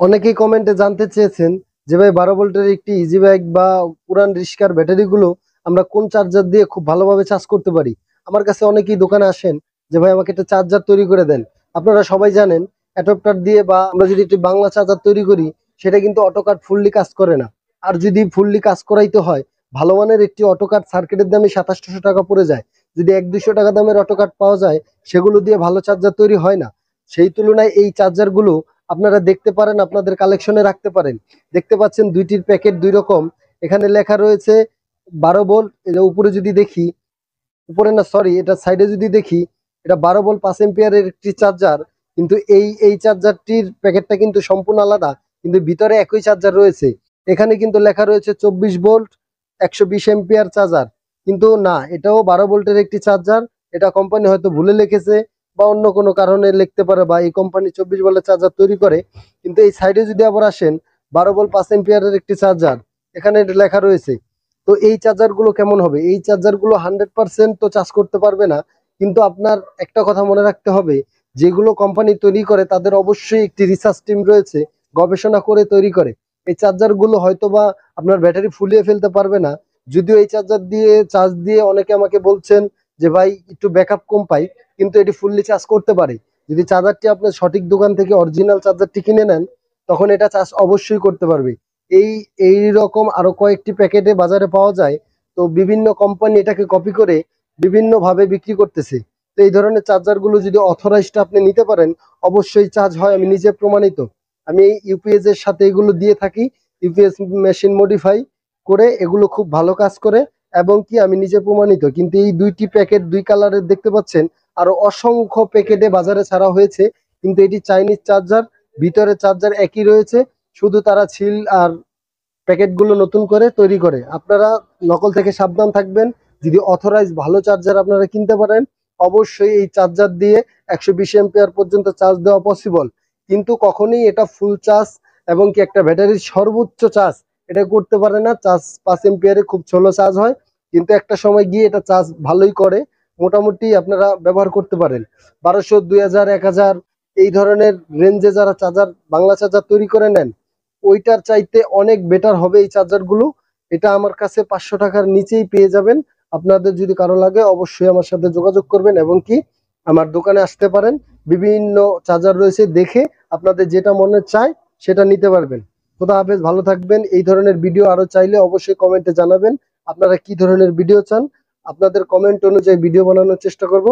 অনেকেই কমেন্টে জানতে চেয়েছেন যে ভাই 12 ভোল্টের একটি ইজি বাইক বা পুরান রিস্কার ব্যাটারিগুলো আমরা কোন চার্জার দিয়ে খুব ভালোভাবে চার্জ করতে পারি। আমার কাছে অনেকেই দোকানে আসেন যে ভাই আমাকে একটা চার্জার তৈরি করে দেন। আপনারা সবাই জানেন অ্যাডাপ্টার দিয়ে বা আমরা যদি একটি বাংলা চার্জার তৈরি করি সেটা কিন্তু অটোকাট ফুললি কাজ করে না। আর যদি ফুললি কাজ করাইতে হয় ভালো মানের একটি অটোকাট সার্কিটের দামে 2700 টাকা পড়ে যায়। যদি 1-200 টাকা দামের অটোকাট পাওয়া যায় সেগুলো দিয়ে ভালো চার্জার তৈরি হয় না। সেই তুলনায় এই চার্জারগুলো আপনারা দেখতে পারেন, আপনাদের কালেকশনে রাখতে পারেন। দেখতে পাচ্ছেন দুইটির প্যাকেট দুই রকম। এখানে লেখা রয়েছে 12 ভোল্ট। এটা উপরে যদি দেখি, উপরে না সরি এটা সাইডে যদি দেখি, এটা 12 ভোল্ট 5 এম্পিয়ারের একটি চার্জার। কিন্তু এই চার্জারটির প্যাকেটটা কিন্তু সম্পূর্ণ আলাদা, কিন্তু ভিতরে একই চার্জার রয়েছে। এখানে কিন্তু লেখা রয়েছে 24 ভোল্ট 120 এম্পিয়ার চার্জার, কিন্তু না, এটাও 12 ভোল্টের একটি চার্জার। এটা কোম্পানি হয়তো ভুলে লিখেছে বা অন্য কোনো কারণে লিখতে পারে, বা এই কোম্পানি 24 ভোল্টের চার্জার তৈরি করে। কিন্তু এই সাইডে যদি আবার আসেন 12 ভোল্ট 5 এম্পিয়ারের একটি চার্জার, এখানে এটা লেখা রয়েছে। তো এই চার্জার গুলো কেমন হবে? এই চার্জার গুলো 100% তো চার্জ করতে পারবে না। কিন্তু আপনার একটা কথা মনে রাখতে হবে, যেগুলো কোম্পানি তৈরি করে তাদের অবশ্যই একটি রিসার্চ টিম রয়েছে, গবেষণা করে তৈরি করে। এই চার্জার গুলো হয়তোবা আপনার ব্যাটারি ফুলিয়ে ফেলতে পারবে না। যদিও এই চার্জার দিয়ে চার্জ দিয়ে অনেকে আমাকে বলছেন যে ভাই একটু ব্যাকআপ কম পাই, কিন্তু এটি ফুললি চার্জ করতে পারে। যদি চার্জারটি আপনার সঠিক দোকান থেকে অরিজিনাল চার্জারটি কিনে নেন, তখন এটা চার্জ অবশ্যই করতে পারবে। এই এই রকম আরো কয়েকটি প্যাকেটে বাজারে পাওয়া যায়। তো বিভিন্ন কোম্পানি এটাকে কপি করে বিভিন্ন ভাবে বিক্রি করতেছে। তো এই ধরনের চার্জার গুলো যদি অথরাইজড আপনি নিতে পারেন, অবশ্যই চার্জ হয়। আমি নিজে প্রমাণিত। আমি এই ইউপিএস এর সাথে এগুলো দিয়ে থাকি। ইউপিএস মেশিন মডিফাই করে এগুলো খুব ভালো কাজ করে, এবং কি আমি নিজে প্রমাণিত। কিন্তু এই দুইটি প্যাকেট দুই কালারের দেখতে পাচ্ছেন, আরো অসংখ্য প্যাকেটে বাজারে ছাড়া হয়েছে। কিন্তু এটি চাইনিজ চার্জার, ভিতরে চার্জার একই রয়েছে, শুধু তারা ছিল আর প্যাকেটগুলো নতুন করে তৈরি করে। আপনারা নকল থেকে সাবধান থাকবেন। যদি অথরাইজ ভালো চার্জার আপনারা কিনতে পারেন, অবশ্যই এই চার্জার দিয়ে 120 এম্পিয়ার পর্যন্ত চার্জ দেওয়া পসিবল। কিন্তু কখনোই এটা ফুল চার্জ এবং কি একটা ব্যাটারির সর্বোচ্চ চার্জ এটা করতে পারে না। চার্জ 5 এম্পিয়ারে খুব স্লো চার্জ হয়, কিন্তু একটা সময় গিয়ে এটা চার্জ ভালোই করে। মোটামুটি আপনারা ব্যবহার করতে পারেন। 1200, 2000, 1000 এই ধরনের রেঞ্জে যারা চার্জার বাংলা চার্জার তৈরি করে নেন, ওইটার চাইতে অনেক বেটার হবে এই চার্জার গুলো। এটা আমার কাছে 500 টাকার নিচেই পেয়ে যাবেন। আপনাদের যদি কারো লাগে অবশ্যই আমার সাথে যোগাযোগ করবেন, এবং কি আমার দোকানে আসতে পারেন। বিভিন্ন চার্জার রয়েছে, দেখে আপনাদের যেটা মনে চায় সেটা নিতে পারবেন। খোদা হাফেজ, ভালো থাকবেন। এই ধরনের ভিডিও আরো চাইলে অবশ্যই কমেন্টে জানাবেন আপনারা কি ধরনের ভিডিও চান। আপনাদের কমেন্ট অনুযায়ী ভিডিও বানানোর চেষ্টা করব।